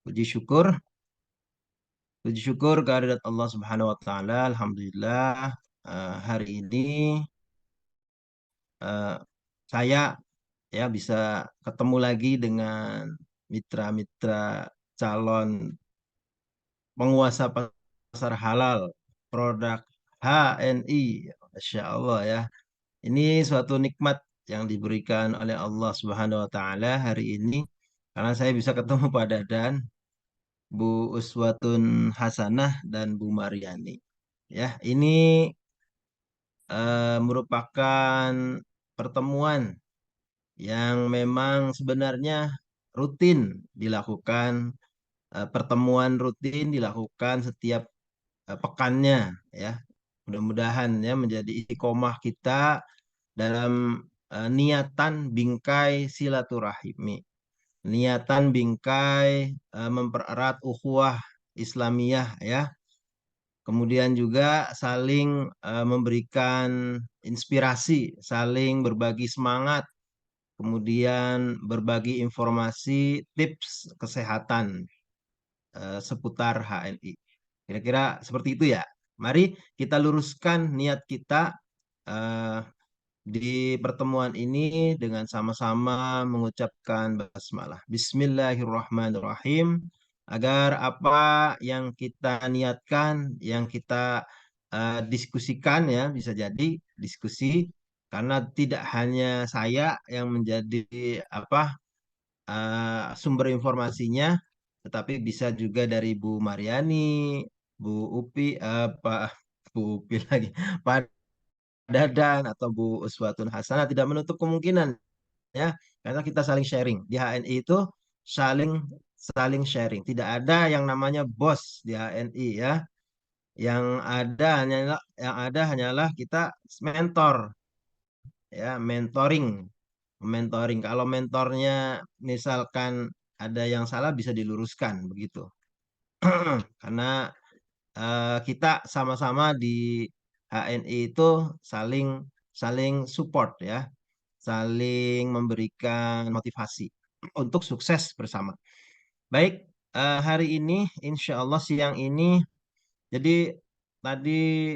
Puji syukur, puji syukur kehadirat Allah Subhanahu wa taala. Alhamdulillah, hari ini eh, saya ya bisa ketemu lagi dengan mitra-mitra calon penguasa pasar halal produk HNI. Masya Allah ya. Ini suatu nikmat yang diberikan oleh Allah Subhanahu wa taala hari ini karena saya bisa ketemu Pak Dadan, Bu Uswatun Hasanah dan Bu Mariani. Ya, ini merupakan pertemuan yang memang sebenarnya rutin dilakukan, pertemuan rutin dilakukan setiap pekannya ya. Mudah-mudahan ya menjadi istiqomah kita dalam niatan bingkai silaturahimi, niatan bingkai mempererat ukhuwah Islamiyah ya. Kemudian juga saling memberikan inspirasi, saling berbagi semangat, kemudian berbagi informasi, tips kesehatan seputar HNI. Kira-kira seperti itu ya. Mari kita luruskan niat kita eh, di pertemuan ini dengan sama-sama mengucapkan basmalah. Bismillahirrahmanirrahim. Agar apa yang kita niatkan, yang kita diskusikan ya, bisa jadi diskusi karena tidak hanya saya yang menjadi apa sumber informasinya, tetapi bisa juga dari Bu Mariani, Bu Upi, Pak Bu Upi lagi, Pak Dadan atau Bu Uswatun Hasanah tidak menutup kemungkinan ya karena kita saling sharing di HNI itu saling saling sharing tidak ada yang namanya bos di HNI ya yang ada hanyalah kita mentor ya mentoring kalau mentornya misalkan ada yang salah bisa diluruskan begitu karena kita sama-sama di HNI itu saling saling support ya saling memberikan motivasi untuk sukses bersama. Baik, hari ini, insya Allah siang ini, jadi tadi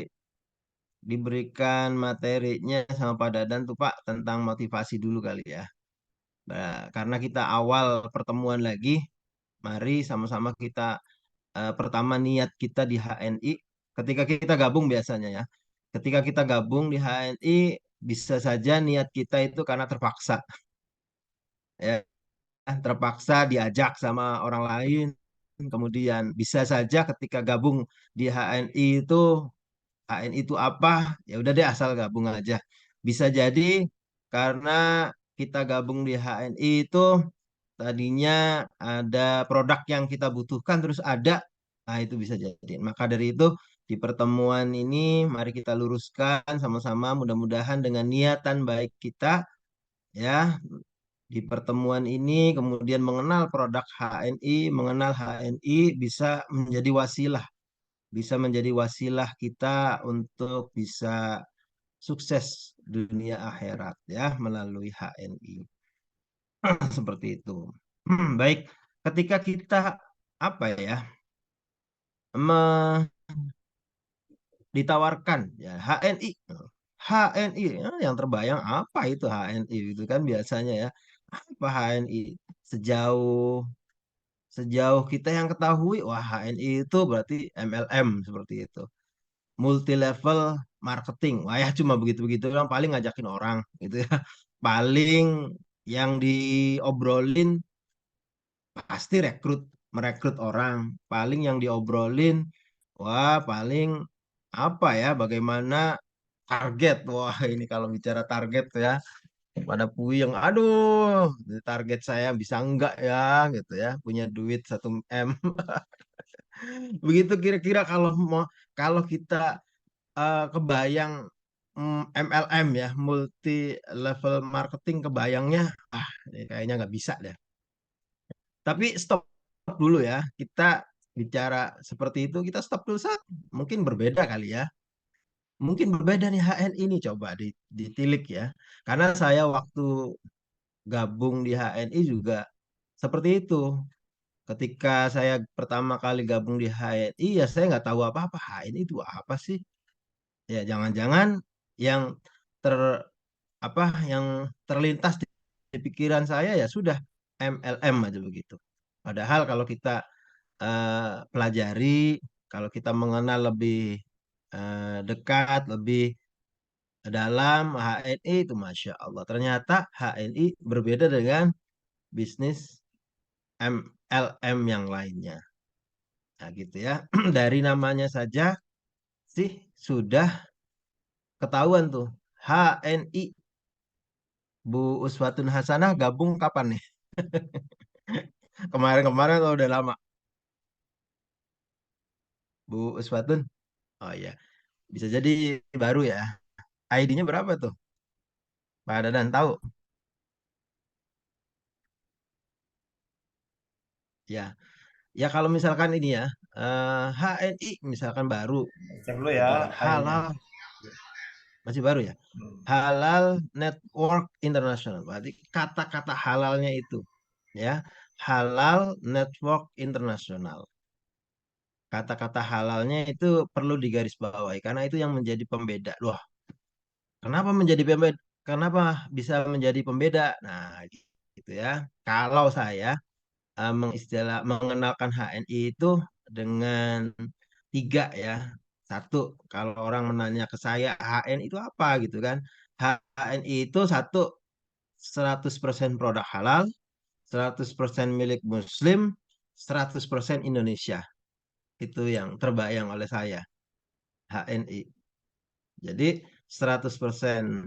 diberikan materinya sama Pak Dadan tuh Pak tentang motivasi dulu kali ya. Nah, karena kita awal pertemuan lagi, mari sama-sama kita pertama niat kita di HNI. Ketika kita gabung biasanya ya, ketika kita gabung di HNI bisa saja niat kita itu karena terpaksa. Ya, terpaksa diajak sama orang lain. Kemudian bisa saja ketika gabung di HNI itu apa? Ya udah deh asal gabung aja. Bisa jadi karena kita gabung di HNI itu tadinya ada produk yang kita butuhkan terus ada. Nah, itu bisa jadi. Maka dari itu di pertemuan ini mari kita luruskan sama-sama mudah-mudahan dengan niatan baik kita ya di pertemuan ini kemudian mengenal produk HNI, mengenal HNI bisa menjadi wasilah kita untuk bisa sukses dunia akhirat ya melalui HNI. Seperti itu. Baik, ketika kita apa ya ditawarkan ya HNI, HNI ya, yang terbayang apa itu HNI itu kan biasanya ya apa HNI sejauh Sejauh kita yang ketahui, wah HNI itu berarti MLM seperti itu. Multi level marketing. Wah ya cuma begitu-begitu doang paling ngajakin orang gitu ya. Paling yang diobrolin pasti merekrut orang. Paling yang diobrolin, wah paling apa ya, bagaimana target. Wah ini kalau bicara target tuh ya, pada puyeng. Aduh, target saya bisa enggak ya gitu ya, punya duit 1 M. Begitu kira-kira kalau kita kebayang MLM ya, multi level marketing kebayangnya, ini kayaknya nggak bisa deh. Tapi stop dulu ya, kita bicara seperti itu, kita stop dulu saat mungkin berbeda kali ya. Mungkin berbeda nih HN ini coba ditilik ya. Karena saya waktu gabung di HNI juga seperti itu. Ketika saya pertama kali gabung di HNI, ya saya nggak tahu apa-apa. HNI itu apa sih? Ya jangan-jangan yang ter apa yang terlintas di pikiran saya ya sudah MLM aja begitu. Padahal kalau kita pelajari, kalau kita mengenal lebih dekat, lebih dalam HNI itu Masya Allah. Ternyata HNI berbeda dengan bisnis MLM yang lainnya. Nah gitu ya. Dari namanya saja sih sudah ketahuan tuh. HNI, Bu Uswatun Hasanah gabung kapan nih? Kemarin-kemarin atau udah lama? Bu Uswatun? Oh iya, bisa jadi baru ya. ID-nya berapa tuh? Pak Dadan tahu? Ya, ya kalau misalkan ini ya, HNI misalkan baru Cek dulu gitu kan, ya ID-nya. halal masih baru ya. Halal Network International. Berarti kata-kata halalnya itu ya, Halal Network International. Kata-kata halalnya itu perlu digarisbawahi karena itu yang menjadi pembeda. Loh, kenapa menjadi pembeda? Kenapa bisa menjadi pembeda? Nah, gitu ya. Kalau saya mengenalkan HNI itu dengan tiga ya. Satu, kalau orang menanya ke saya HNI itu apa gitu kan. HNI itu satu, 100% produk halal, 100% milik Muslim, 100% Indonesia. Itu yang terbayang oleh saya, HNI. Jadi 100%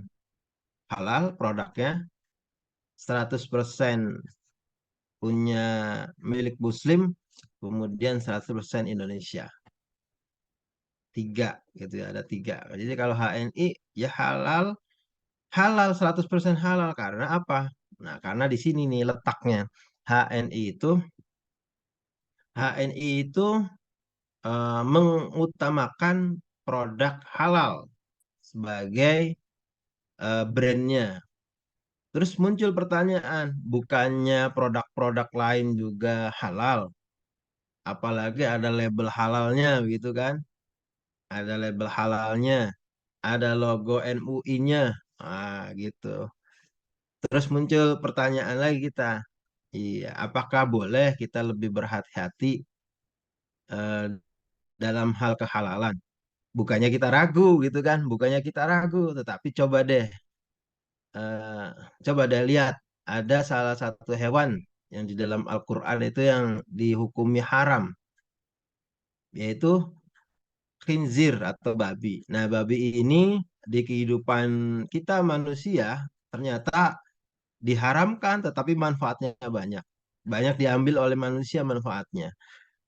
halal produknya, 100% punya milik Muslim, kemudian 100% Indonesia. Tiga gitu ya, ada tiga. Jadi kalau HNI ya halal, halal 100% halal karena apa? Nah, karena di sini nih letaknya. HNI itu HNI itu mengutamakan produk halal sebagai brandnya. Terus muncul pertanyaan, bukannya produk-produk lain juga halal? Apalagi ada label halalnya gitu kan? Ada label halalnya, ada logo MUI-nya. Ah, gitu. Terus muncul pertanyaan lagi kita. Iya, apakah boleh kita lebih berhati-hati eh, dalam hal kehalalan? Bukannya kita ragu gitu kan? Bukannya kita ragu, tetapi eh, coba deh lihat ada salah satu hewan yang di dalam Al-Quran itu yang dihukumi haram, yaitu khinzir atau babi. Nah, babi ini di kehidupan kita manusia ternyata diharamkan, tetapi manfaatnya banyak. Banyak diambil oleh manusia manfaatnya.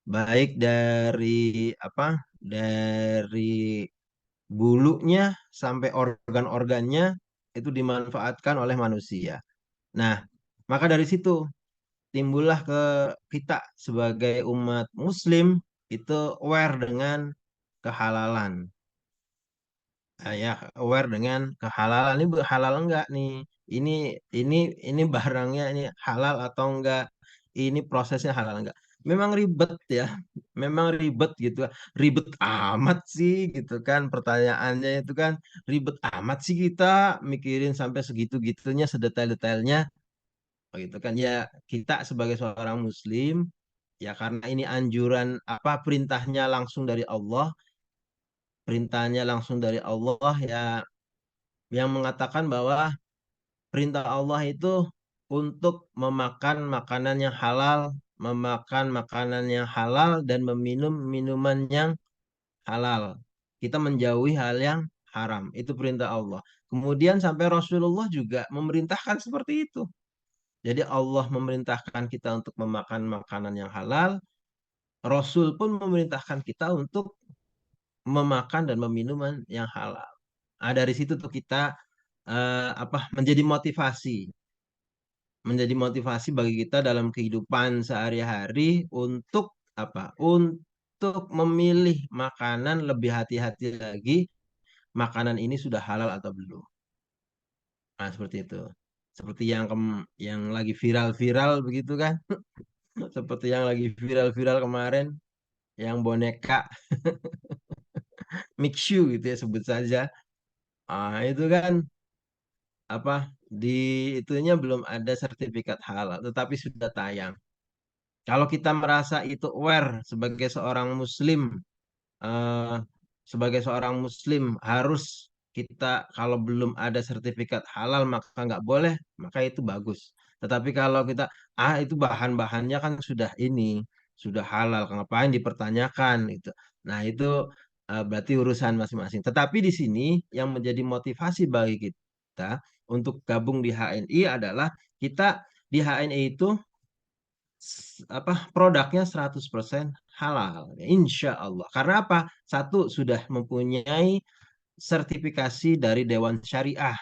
Baik dari apa? Dari bulunya sampai organ-organnya itu dimanfaatkan oleh manusia. Nah, maka dari situ timbullah ke kita sebagai umat muslim itu aware dengan kehalalan. Ya aware dengan kehalalan ini halal enggak nih? Ini ini ini barangnya ini halal atau enggak? Ini prosesnya halal enggak? Memang ribet ya, memang ribet gitu. Ribet amat sih gitu kan pertanyaannya itu kan ribet amat sih kita mikirin sampai segitu-gitunya sedetail-detailnya gitu kan ya kita sebagai seorang muslim ya karena ini anjuran apa perintahnya langsung dari Allah, perintahnya langsung dari Allah ya yang mengatakan bahwa perintah Allah itu untuk memakan makanan yang halal, memakan makanan yang halal dan meminum minuman yang halal. Kita menjauhi hal yang haram. Itu perintah Allah. Kemudian sampai Rasulullah juga memerintahkan seperti itu. Jadi Allah memerintahkan kita untuk memakan makanan yang halal. Rasul pun memerintahkan kita untuk memakan dan meminum yang halal. Nah, dari situ tuh kita apa menjadi motivasi bagi kita dalam kehidupan sehari-hari untuk apa? Untuk memilih makanan lebih hati-hati lagi, makanan ini sudah halal atau belum. Nah, seperti itu. Seperti yang lagi viral-viral begitu kan? Seperti yang lagi viral-viral kemarin, yang boneka Mikshu gitu ya sebut saja. Itu kan apa di itunya belum ada sertifikat halal, tetapi sudah tayang. Kalau kita merasa itu aware eh, sebagai seorang muslim harus kita kalau belum ada sertifikat halal maka nggak boleh, maka itu bagus. Tetapi kalau kita itu bahan-bahannya kan sudah sudah halal, ngapain dipertanyakan itu. Nah, itu berarti urusan masing-masing. Tetapi di sini yang menjadi motivasi bagi kita untuk gabung di HNI adalah kita di HNI itu produknya 100% halal. Insya Allah. Karena apa? Satu, sudah mempunyai sertifikasi dari Dewan Syariah.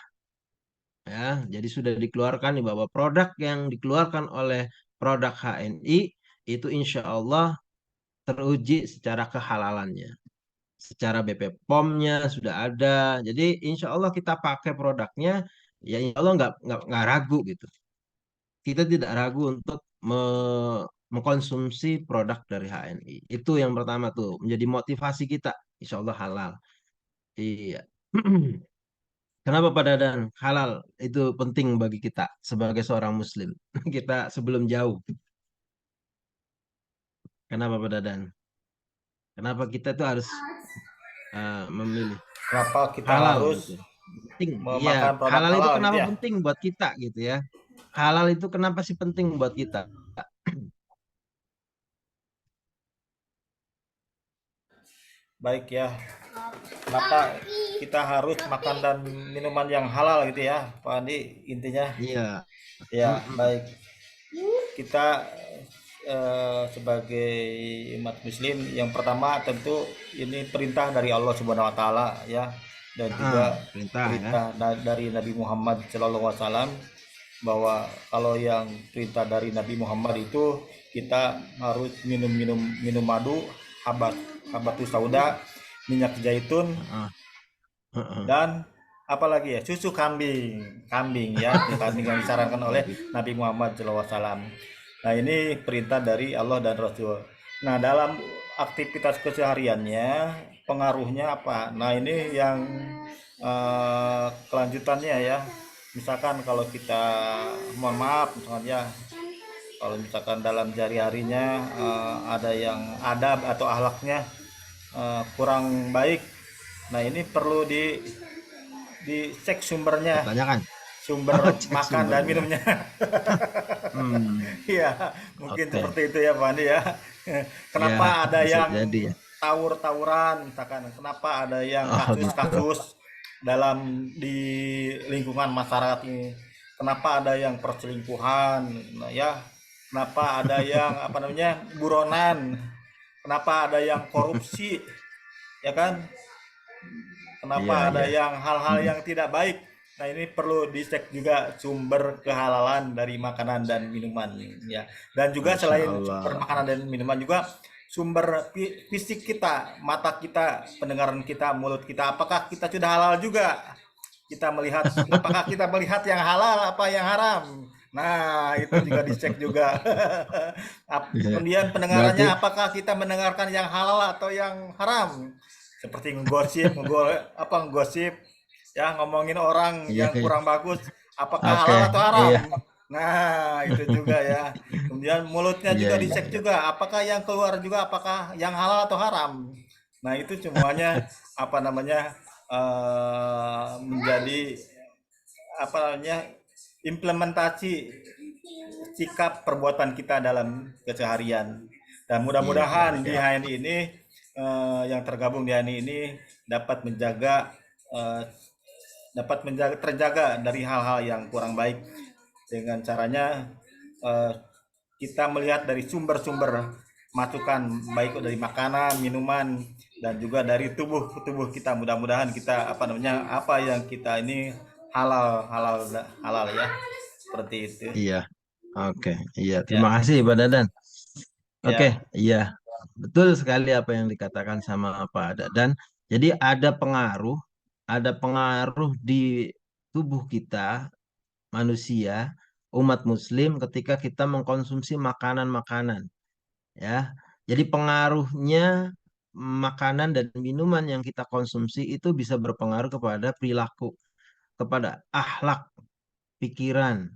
Ya, jadi sudah dikeluarkan nih bahwa produk yang dikeluarkan oleh produk HNI itu insya Allah teruji secara kehalalannya. Secara BP POM-nya sudah ada. Jadi insya Allah kita pakai produknya, ya insya Allah nggak ragu gitu. Kita tidak ragu untuk mengkonsumsi produk dari HNI. Itu yang pertama tuh, menjadi motivasi kita. Insya Allah halal. Iya. Kenapa Pak Dadan? Halal itu penting bagi kita sebagai seorang Muslim. Kita sebelum jauh. Kenapa Pak Dadan? Kenapa kita tuh harus memilih Kenapa kita halal harus gitu? Penting. Iya, memakan produk halal itu halal gitu kenapa ya? penting buat kita gitu ya? Halal itu kenapa sih penting buat kita? Baik ya. Kenapa kita harus makan dan minuman yang halal gitu ya, Pak Andi? Intinya Iya. ya, Mm-mm. baik. Kita sebagai umat muslim yang pertama tentu ini perintah dari Allah Subhanahu wa taala ya, dan juga Perintah ya. perintah dari Nabi Muhammad Shallallahu alaihi wasallam, bahwa kalau yang perintah dari Nabi Muhammad itu kita harus minum madu, habat habatus sauda, minyak zaitun, Heeh, heeh. dan apalagi ya, susu kambing ya, kambing yang disarankan oleh Waduh. Nabi Muhammad SAW. Nah, ini perintah dari Allah dan Rasul. Nah, dalam aktivitas kesehariannya pengaruhnya apa? Nah, ini yang kelanjutannya ya. Misalkan kalau kita, mohon maaf misalkan ya, kalau misalkan dalam jari-harinya ada yang adab atau akhlaknya kurang baik. Nah, ini perlu dicek sumbernya, Ditanyakan. Oh, sumber cek makan dan sumbernya. minumnya. Hmm, Iya, mungkin oke. seperti itu ya Pak Andi ya. Ya, Kenapa ada bisa yang jadi ya. tawur-tawuran misalkan? Kenapa ada yang Oh, gitu. kasus-kasus di lingkungan masyarakat ini? Kenapa ada yang perselingkuhan? Nah, ya, kenapa ada yang apa namanya buronan? Kenapa ada yang korupsi? Ya kan? Iya, Kenapa ada iya. yang hal-hal Mm-mm. yang tidak baik. Nah, ini perlu dicek juga sumber kehalalan dari makanan dan minuman ya. Dan juga Masya selain sumber Allah. makanan dan minuman juga sumber fisik kita, mata kita, pendengaran kita, mulut kita, apakah kita sudah halal juga? Kita melihat, apakah kita melihat yang halal apa yang haram? Nah, itu juga dicek juga. Iya. Kemudian Berarti, pendengarannya, apakah kita mendengarkan yang halal atau yang haram? Seperti ngegosip, ngegosip, ya ngomongin orang iya, yang iya. kurang bagus, apakah Oke, halal atau haram? iya. Nah, itu juga ya. Kemudian mulutnya Iya, juga iya, dicek iya. juga, apakah yang keluar juga apakah yang halal atau haram. Nah, itu semuanya apa namanya menjadi apa namanya implementasi sikap perbuatan kita dalam keseharian. Dan Iya, iya, mudah-mudahan di iya. HNI ini yang tergabung di HNI ini dapat menjaga eh, terjaga dari hal-hal yang kurang baik, dengan caranya eh, kita melihat dari sumber-sumber masukan, baik dari makanan, minuman, dan juga dari tubuh tubuh kita. Mudah-mudahan kita apa namanya apa yang kita ini halal halal halal ya, seperti itu Iya, oke. Iya, terima ya. kasih, Pak Dadan. Oke, Ya, iya. Betul sekali apa yang dikatakan sama Pak Dadan. Jadi ada pengaruh di tubuh kita, manusia, umat muslim ketika kita mengkonsumsi makanan-makanan ya. Jadi pengaruhnya makanan dan minuman yang kita konsumsi itu bisa berpengaruh kepada perilaku, kepada akhlak, pikiran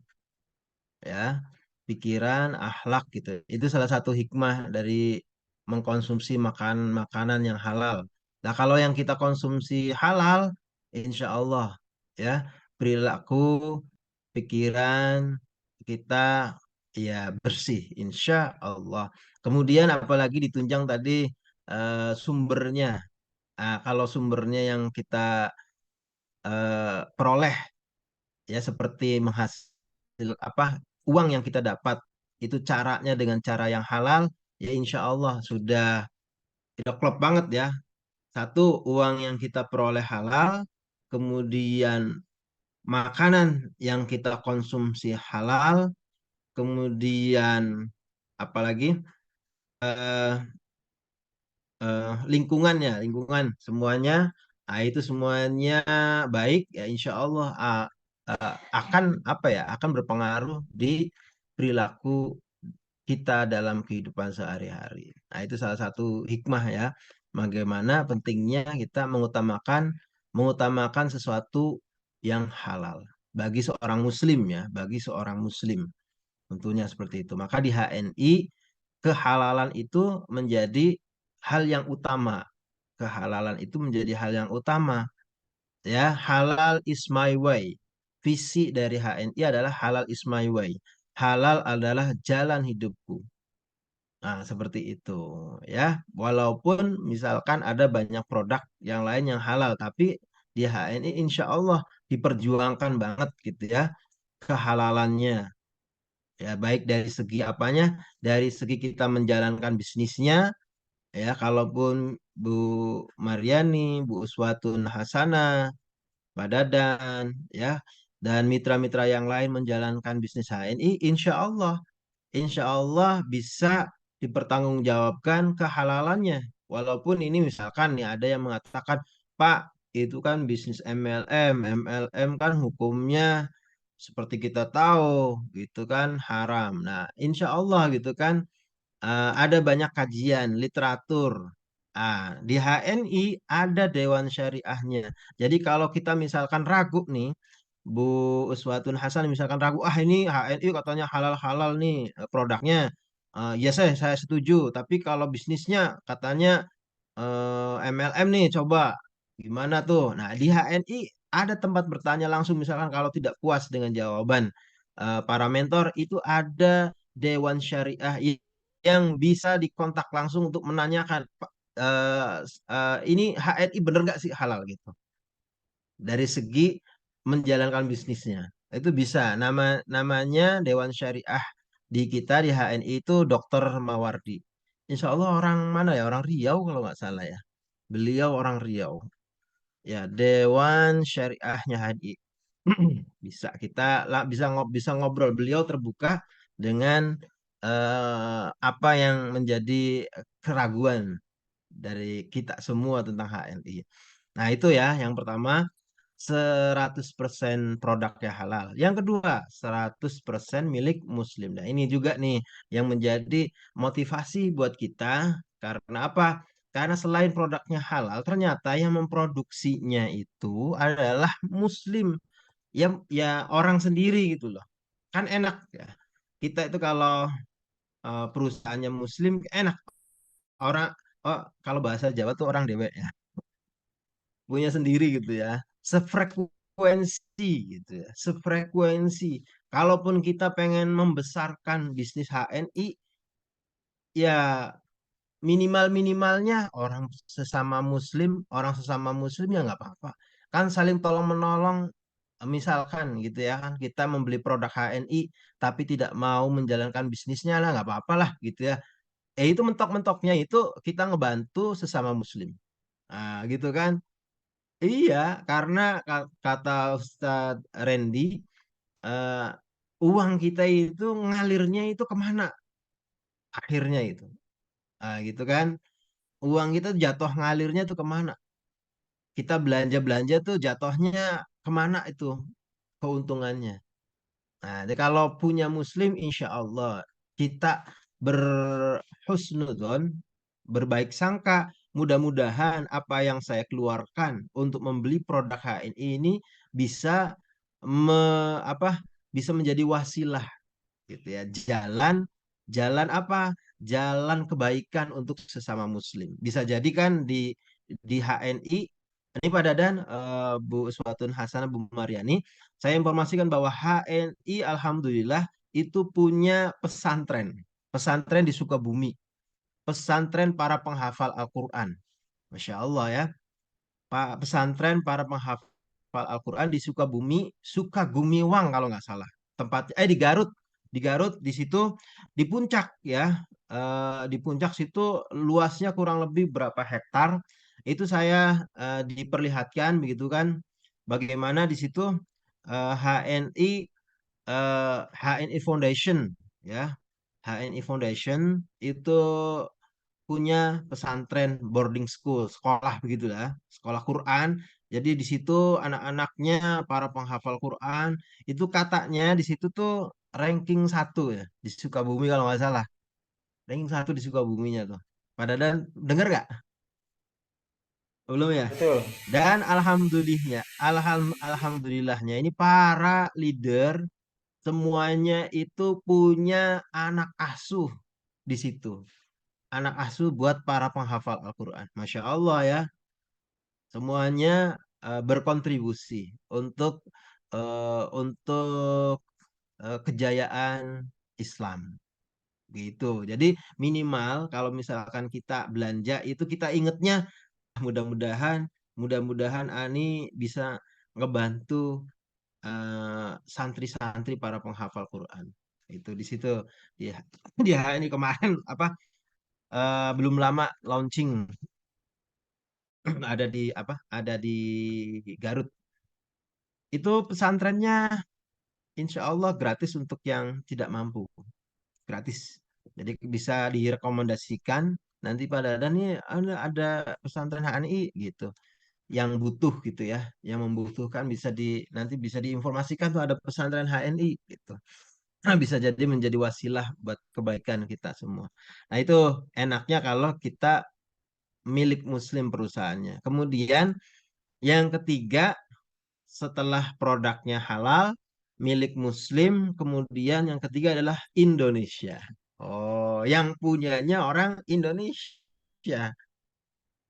ya, pikiran, akhlak gitu. Itu salah satu hikmah dari mengkonsumsi makanan-makanan yang halal. Nah, kalau yang kita konsumsi halal, insya Allah ya, perilaku, pikiran kita ya bersih, insya Allah. Kemudian apalagi ditunjang tadi sumbernya. Nah, kalau sumbernya yang kita peroleh ya seperti menghasil apa uang yang kita dapat itu caranya dengan cara yang halal ya insya Allah sudah klop banget ya. Satu, uang yang kita peroleh halal, kemudian makanan yang kita konsumsi halal, kemudian apalagi eh, lingkungannya, lingkungan semuanya, nah itu semuanya baik ya insya Allah akan apa ya, akan berpengaruh di perilaku kita dalam kehidupan sehari-hari. Nah itu salah satu hikmah ya, bagaimana pentingnya kita mengutamakan sesuatu yang halal bagi seorang muslim ya, bagi seorang muslim tentunya seperti itu. Maka di HNI kehalalan itu menjadi hal yang utama. Kehalalan itu menjadi hal yang utama. Ya, halal is my way. Visi dari HNI adalah halal is my way. Halal adalah jalan hidupku. Nah, seperti itu ya. Walaupun misalkan ada banyak produk yang lain yang halal, tapi di HNI insya Allah diperjuangkan banget gitu ya kehalalannya. Ya, baik dari segi apanya, dari segi kita menjalankan bisnisnya, ya, kalaupun Bu Mariani, Bu Uswatun Hasanah, Pak Dadan, ya, dan mitra-mitra yang lain menjalankan bisnis HNI, insya Allah bisa dipertanggungjawabkan kehalalannya. Walaupun ini misalkan nih ada yang mengatakan, Pak, itu kan bisnis MLM kan hukumnya seperti kita tahu gitu kan haram. Nah, insya Allah gitu kan ada banyak kajian literatur. Di HNI ada Dewan Syariahnya. Jadi kalau kita misalkan ragu nih, Bu Uswatun Hasan misalkan ragu, ini HNI katanya halal-halal nih produknya. Ya saya setuju. Tapi kalau bisnisnya katanya MLM nih, coba gimana tuh? Nah, di HNI ada tempat bertanya langsung misalkan kalau tidak puas dengan jawaban para mentor itu ada Dewan Syariah yang bisa dikontak langsung untuk menanyakan, "Pak, ini HNI bener nggak sih halal gitu dari segi menjalankan bisnisnya itu bisa namanya Dewan Syariah di kita di HNI itu Dokter Mawardi. Insya Allah orang mana ya, orang Riau kalau nggak salah ya, beliau orang Riau ya. Dewan Syariahnya HNI bisa kita bisa ngobrol, beliau terbuka dengan apa yang menjadi keraguan dari kita semua tentang HNI. Nah, itu ya yang pertama 100% produknya halal. Yang kedua, 100% milik muslim. Nah, ini juga nih yang menjadi motivasi buat kita. Karena apa? Karena selain produknya halal, ternyata yang memproduksinya itu adalah muslim. Ya, ya orang sendiri gitu loh. Kan enak ya. Kita itu kalau perusahaannya muslim enak. Orang kalau bahasa Jawa tuh orang dewek ya, punya sendiri gitu ya, sefrekuensi gitu ya, sefrekuensi. Kalaupun kita pengen membesarkan bisnis HNI, ya minimalnya orang sesama muslim ya nggak apa-apa. Kan saling tolong menolong, misalkan gitu ya kan kita membeli produk HNI tapi tidak mau menjalankan bisnisnya lah nggak apa-apa lah gitu ya. Itu mentok-mentoknya itu kita ngebantu sesama muslim. Nah, gitu kan. Iya, karena kata Ustadz Randy, eh, uang kita itu ngalirnya itu kemana akhirnya itu. Gitu kan. Uang kita jatuh ngalirnya tuh kemana. Kita belanja-belanja tuh jatuhnya kemana itu keuntungannya. Nah, jadi kalau punya Muslim, insya Allah kita berhusnudzon, berbaik sangka. Mudah-mudahan apa yang saya keluarkan untuk membeli produk HNI ini bisa apa? Bisa menjadi wasilah gitu ya. Jalan jalan apa? Jalan kebaikan untuk sesama muslim. Bisa jadi kan di HNI ini Pak Dadan, Bu Uswatun Hasanah, Bu Maryani, saya informasikan bahwa HNI alhamdulillah itu punya pesantren. Pesantren di Sukabumi, pesantren para penghafal Al-Qur'an. Masya Allah ya. Pak pesantren para penghafal Al-Quran di Sukabumi, Sukagumiwang kalau nggak salah. Tempat di Garut, di situ di puncak ya. Di puncak situ luasnya kurang lebih berapa hektar. Itu saya diperlihatkan begitu kan bagaimana di situ HNI HNI Foundation ya. HNI Foundation itu punya pesantren boarding school, sekolah begitulah, sekolah Quran. Jadi di situ anak-anaknya para penghafal Quran itu katanya di situ tuh ranking satu ya di Sukabumi kalau nggak salah, ranking satu di Sukabuminya tuh. Pada dan denger nggak? Belum ya. Betul. Dan alhamdulillahnya ini para leader semuanya itu punya anak asuh di situ. Anak asuh buat para penghafal Al-Quran. Masya Allah ya. Semuanya berkontribusi untuk kejayaan Islam gitu. Jadi minimal kalau misalkan kita belanja itu kita ingetnya mudah-mudahan mudah-mudahan Ani bisa ngebantu santri-santri para penghafal Quran. Itu di situ ya. Dia ini kemarin apa belum lama launching ada di apa? Ada di Garut. Itu pesantrennya insya Allah gratis untuk yang tidak mampu. Gratis. Jadi bisa direkomendasikan nanti pada ada nih ada pesantren HNI gitu yang butuh gitu ya, yang membutuhkan bisa nanti bisa diinformasikan tuh ada pesantren HNI gitu. Nah, bisa jadi menjadi wasilah buat kebaikan kita semua. Nah, itu enaknya kalau kita milik muslim perusahaannya. Kemudian yang ketiga setelah produknya halal, milik Muslim, kemudian yang ketiga adalah Indonesia. Oh, yang punyanya orang Indonesia.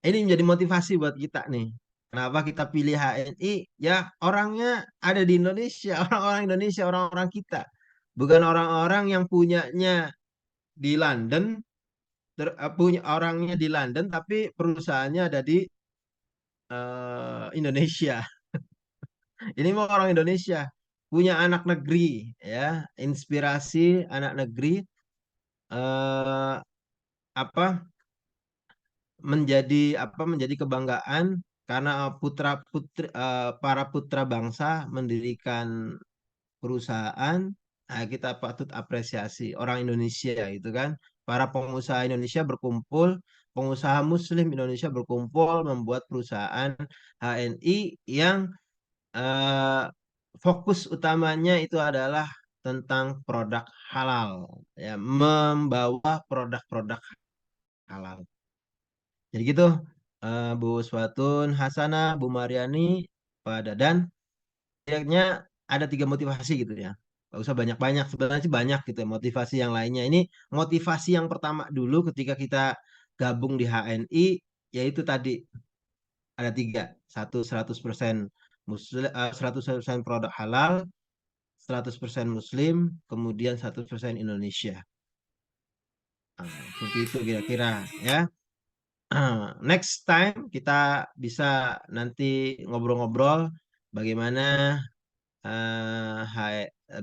Ini menjadi motivasi buat kita nih. Kenapa kita pilih HNI? Ya, orangnya ada di Indonesia, orang-orang Indonesia, orang-orang kita. Bukan orang-orang yang punyanya di London, punya orangnya di London, tapi perusahaannya ada di Indonesia. Ini mau orang Indonesia punya anak negeri ya, inspirasi anak negeri eh, apa menjadi kebanggaan karena putra putri para putra bangsa mendirikan perusahaan. Nah, kita patut apresiasi orang Indonesia itu kan. Para pengusaha Indonesia berkumpul, pengusaha Muslim Indonesia berkumpul membuat perusahaan HNI yang eh, fokus utamanya itu adalah tentang produk halal, ya, membawa produk-produk halal. Jadi gitu, Bu Swatun Hasanah, Bu Mariani, Pak Dadan, kayaknya ada tiga motivasi gitu ya. Gak usah banyak-banyak, sebenarnya sih banyak gitu ya, motivasi yang lainnya. Ini motivasi yang pertama dulu ketika kita gabung di HNI, yaitu tadi ada tiga. Satu, 100% muslim, 100% produk halal, 100% Muslim, kemudian 100% Indonesia. Nah, seperti itu kira-kira ya. Next time kita bisa nanti ngobrol-ngobrol bagaimana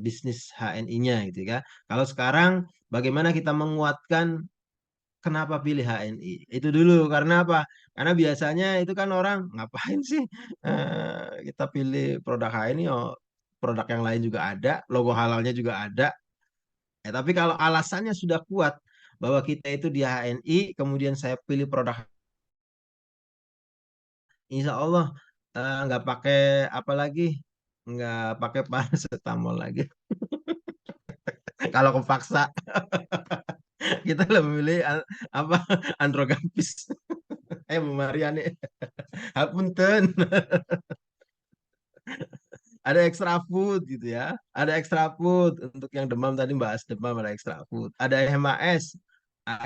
bisnis HNI-nya gitu ya. Kalau sekarang bagaimana kita menguatkan kenapa pilih HNI? Itu dulu karena apa? Karena biasanya itu kan orang ngapain sih kita pilih produk HNI, oh produk yang lain juga ada, logo halalnya juga ada. Tapi kalau alasannya sudah kuat bahwa kita itu di HNI, kemudian saya pilih produk, insya Allah nggak pakai apa lagi, nggak pakai paracetamol lagi. Kalau kepaksa kita lebih milih apa androgamis. Bu Mariani, hapunten. Ada extra food gitu ya. Ada extra food untuk yang demam tadi bahas demam ada extra food. Ada HMAS.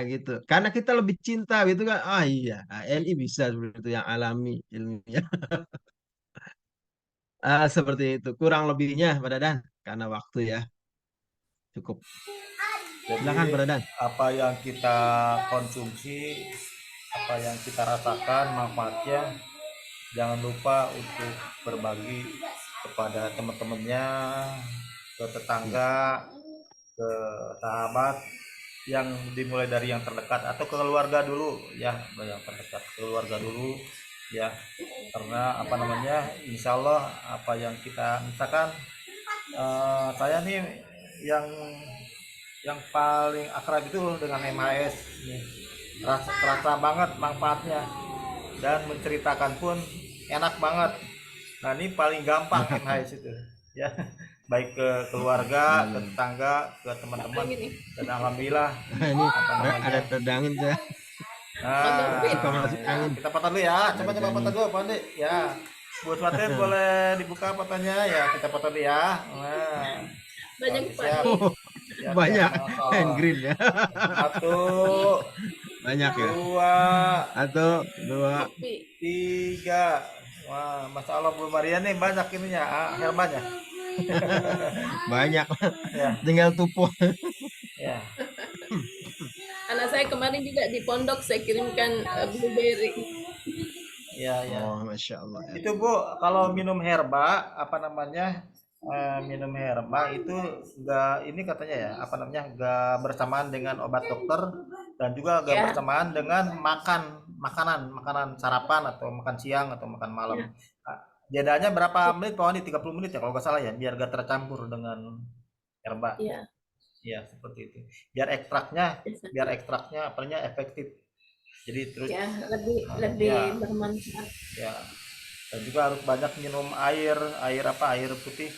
Gitu. Karena kita lebih cinta gitu kan. Ah iya, ANI bisa seperti itu yang alami ilmiah. Seperti itu. Kurang lebihnya Pak Dadan karena waktu ya. Cukup. Silakan Jadi Pak Dadan. apa yang kita konsumsi, apa yang kita rasakan manfaatnya, jangan lupa untuk berbagi kepada teman-temannya, ke Ya. tetangga, ke sahabat, yang dimulai dari yang terdekat atau ke keluarga dulu ya, yang terdekat keluarga dulu ya, karena apa namanya, insya Allah apa yang kita misalkan, saya nih yang paling akrab itu dengan MHS nih, terasa banget manfaatnya dan menceritakan pun enak banget. Nah ini paling gampang MHS itu ya, baik ke keluarga, ke Hmm. tetangga, ke teman-teman, dan alhamdulillah Ini apa namanya. ada redangin saya. Suka Nah masuk ya, angin. kita potong dulu ya, Ada coba potong redangin. dulu Pak Andi ya. Buat Fatin boleh dibuka fotonya ya, kita potong dulu ya. Nah, Banyak oke, Pak siap. nih. Siap, siap, Banyak Masya hand Allah. green ya. Satu, Banyak ya. dua, Satu, dua. Kopi. tiga. Wah, Masya Allah Bu Maria nih banyak ininya, herbalnya. Banyak. Ya, Tinggal tupuh. ya, Anak saya kemarin juga di pondok saya kirimkan blueberry. ya, ya. Oh, Masya Allah ya. Itu Bu, kalau minum herba, apa namanya, minum herba itu enggak, ini katanya ya, apa namanya, enggak bersamaan dengan obat dokter, dan juga enggak Ya, bersamaan dengan makanan sarapan atau makan siang atau makan malam. ya, Ah, Jedanya berapa menit Pak Wandi? 30 menit ya kalau nggak salah ya, biar gak tercampur dengan herba. ya. Ya, seperti itu. Biar ekstraknya, Biasa. apanya efektif. Jadi terus, Ya, lebih lebih ya, bermanfaat. ya. Dan juga harus banyak minum air, air putih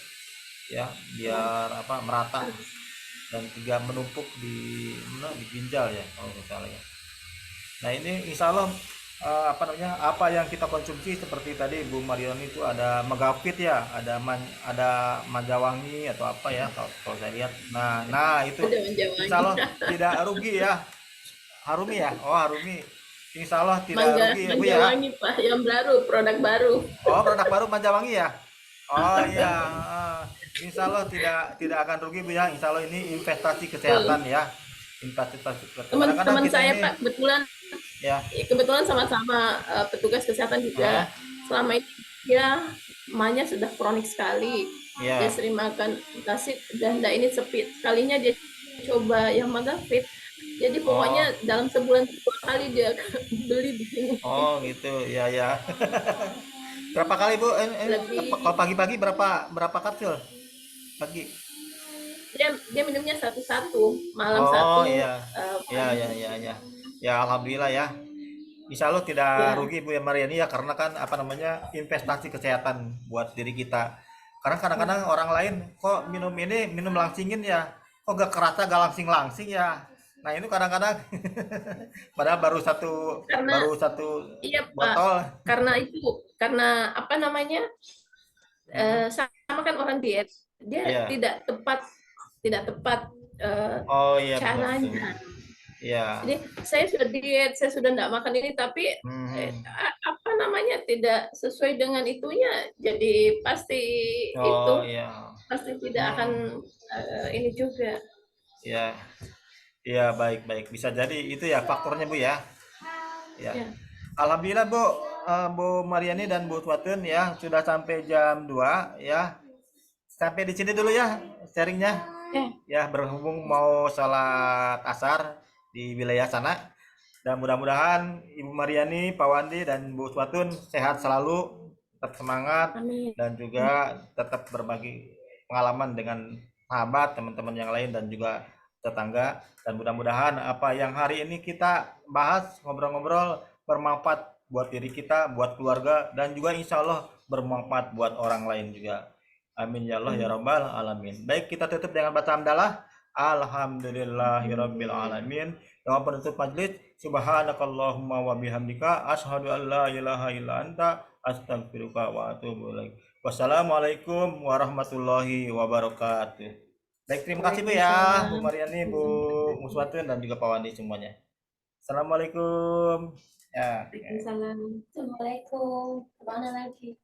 ya, Ya, biar apa, merata, harus. dan juga menumpuk di mana, di ginjal ya kalau nggak salah ya. Nah ini insya Allah, apa namanya, apa yang kita konsumsi seperti tadi Bu Marioni itu ada Megapit ya, ada Manjawangi atau apa ya, kalau saya lihat. Nah itu Ada insya menjawabnya. Allah tidak rugi ya. Harumi ya, oh Harumi, insya Allah tidak Mangga, rugi ya Bu mangga ya. wangi Pak, yang baru, produk baru. Oh, produk baru Manjawangi ya. Oh iya, insya Allah tidak akan rugi Bu ya. Insya Allah ini investasi Betul. kesehatan ya, investasi kesehatan. Kadang-kadang Teman-teman kita saya ini Pak, ya, kebetulan sama-sama petugas kesehatan juga. ah, Selama ini dia emaknya sudah kronik sekali. Dia ya. sering makan nasi dan ini sepi. Sekalinya dia coba yang Mangga Fit. Jadi Oh, pokoknya dalam sebulan 2 kali dia beli di sini. oh gitu, ya ya. Berapa kali Bu? Kalau Lebih pagi-pagi berapa berapa kapsul pagi? dia dia minumnya satu-satu, malam Oh satu, iya, ya pagi ya ya ya. Ya alhamdulillah ya. Insya Allah tidak ya. rugi Bu ya Mariani ya, karena kan apa namanya, investasi kesehatan buat diri kita. Karena kadang-kadang orang lain kok minum ini, minum langsingin ya, kok gak kerasa, gak langsing-langsing ya. Nah ini kadang-kadang padahal Karena baru satu iya Pak, botol. karena apa namanya? Mhm. Sama kan orang diet, dia Iya. tidak tepat Oh iya, benar tuh. caranya. Iya. Jadi saya sudah diet, saya sudah tidak makan ini, tapi Mhm. apa namanya tidak sesuai dengan itunya, jadi pasti itu Oh iya. pasti tidak akan Hmm. ini juga. Iya. Iya, baik-baik. Bisa jadi itu ya faktornya Bu ya. Ya. Ya, Alhamdulillah Bu, Bu Mariani dan Bu Twatun ya, sudah sampai jam 2 ya. Sampai di sini dulu ya sharingnya. ya, Ya, berhubung mau sholat asar di wilayah sana. Dan mudah-mudahan Ibu Mariani, Pak Wandi, dan Bu Swatun sehat selalu, tetap semangat, amin. dan juga tetap berbagi pengalaman dengan sahabat, teman-teman yang lain, dan juga tetangga. Dan mudah-mudahan apa yang hari ini kita bahas, ngobrol-ngobrol, bermanfaat buat diri kita, buat keluarga, dan juga insya Allah bermanfaat buat orang lain juga. Amin ya Allah ya Amin. Rabbal Alamin. Baik, kita tutup dengan baca hamdalah. Alhamdulillahirabbil alamin. Doa penutup majelis, subhanakallahumma wa bihamdika asyhadu an la ilaha illa anta astaghfiruka wa atubu ilaik. Wassalamualaikum warahmatullahi wabarakatuh. Baik, terima kasih Bu ya, Bu Waalaikumsalam. Mariani, Bu Muswatun, dan juga Pak Wandi semuanya. Assalamualaikum. Ya. Waalaikumsalam. Assalamualaikum. Kemana lagi?